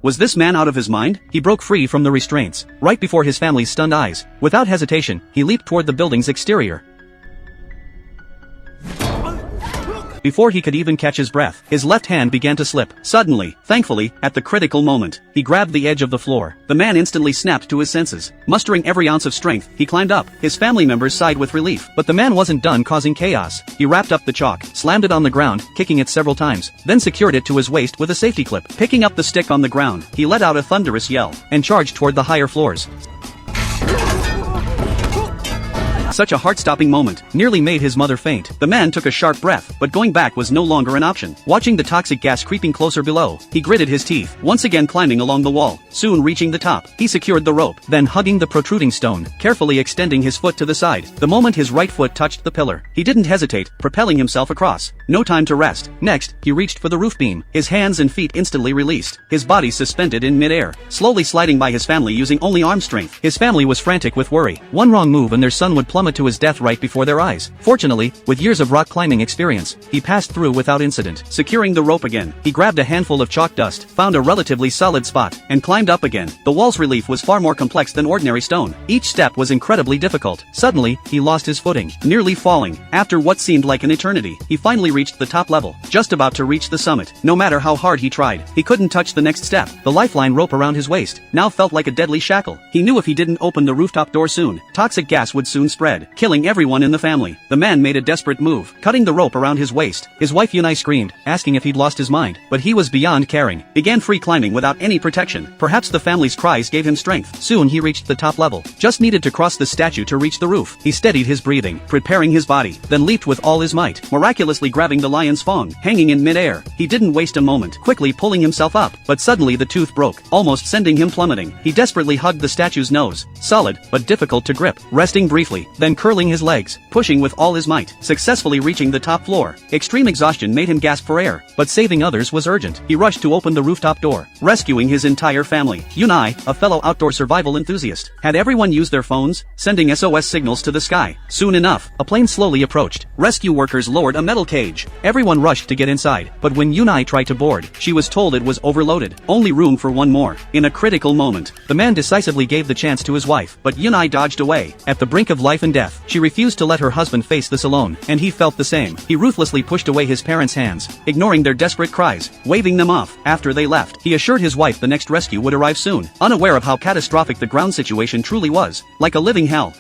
Was this man out of his mind? He broke free from the restraints, right before his family's stunned eyes. Without hesitation, he leaped toward the building's exterior. Before he could even catch his breath, his left hand began to slip. Suddenly, thankfully, at the critical moment, he grabbed the edge of the floor. The man instantly snapped to his senses. Mustering every ounce of strength, he climbed up. His family members sighed with relief. But the man wasn't done causing chaos. He wrapped up the chalk, slammed it on the ground, kicking it several times, then secured it to his waist with a safety clip. Picking up the stick on the ground, he let out a thunderous yell, and charged toward the higher floors. Such a heart-stopping moment nearly made his mother faint. The man took a sharp breath, but going back was no longer an option. Watching the toxic gas creeping closer below, he gritted his teeth, once again climbing along the wall. Soon reaching the top, he secured the rope, then hugging the protruding stone, carefully extending his foot to the side. The moment his right foot touched the pillar, he didn't hesitate, propelling himself across. No time to rest. Next, he reached for the roof beam. His hands and feet instantly released, his body suspended in mid-air, slowly sliding by his family using only arm strength. His family was frantic with worry. One wrong move and their son would plummet to his death right before their eyes. Fortunately, with years of rock climbing experience, he passed through without incident. Securing the rope again, he grabbed a handful of chalk dust, found a relatively solid spot, and climbed up again. The wall's relief was far more complex than ordinary stone. Each step was incredibly difficult. Suddenly, he lost his footing, nearly falling. After what seemed like an eternity, he finally reached the top level, just about to reach the summit. No matter how hard he tried, he couldn't touch the next step. The lifeline rope around his waist now felt like a deadly shackle. He knew if he didn't open the rooftop door soon, toxic gas would soon spread, killing everyone in the family. The man made a desperate move, cutting the rope around his waist. His wife Yunai screamed, asking if he'd lost his mind, but he was beyond caring. Began free climbing without any protection. Perhaps the family's cries gave him strength. Soon he reached the top level. Just needed to cross the statue to reach the roof. He steadied his breathing, preparing his body, then leaped with all his might, miraculously grabbing the lion's fang, hanging in mid-air. He didn't waste a moment, quickly pulling himself up, but suddenly the tooth broke, almost sending him plummeting. He desperately hugged the statue's nose, solid, but difficult to grip, resting briefly, then curling his legs, pushing with all his might, successfully reaching the top floor. Extreme exhaustion made him gasp for air, but saving others was urgent. He rushed to open the rooftop door, rescuing his entire family. Yunai, a fellow outdoor survival enthusiast, had everyone use their phones, sending SOS signals to the sky. Soon enough, a plane slowly approached. Rescue workers lowered a metal cage. Everyone rushed to get inside, but when Yunai tried to board, she was told it was overloaded. Only room for one more. In a critical moment, the man decisively gave the chance to his wife, but Yunai dodged away. At the brink of life and death, she refused to let her husband face this alone, and he felt the same. He ruthlessly pushed away his parents' hands, ignoring their desperate cries, waving them off. After they left, he assured his wife the next rescue would arrive soon, unaware of how catastrophic the ground situation truly was, like a living hell.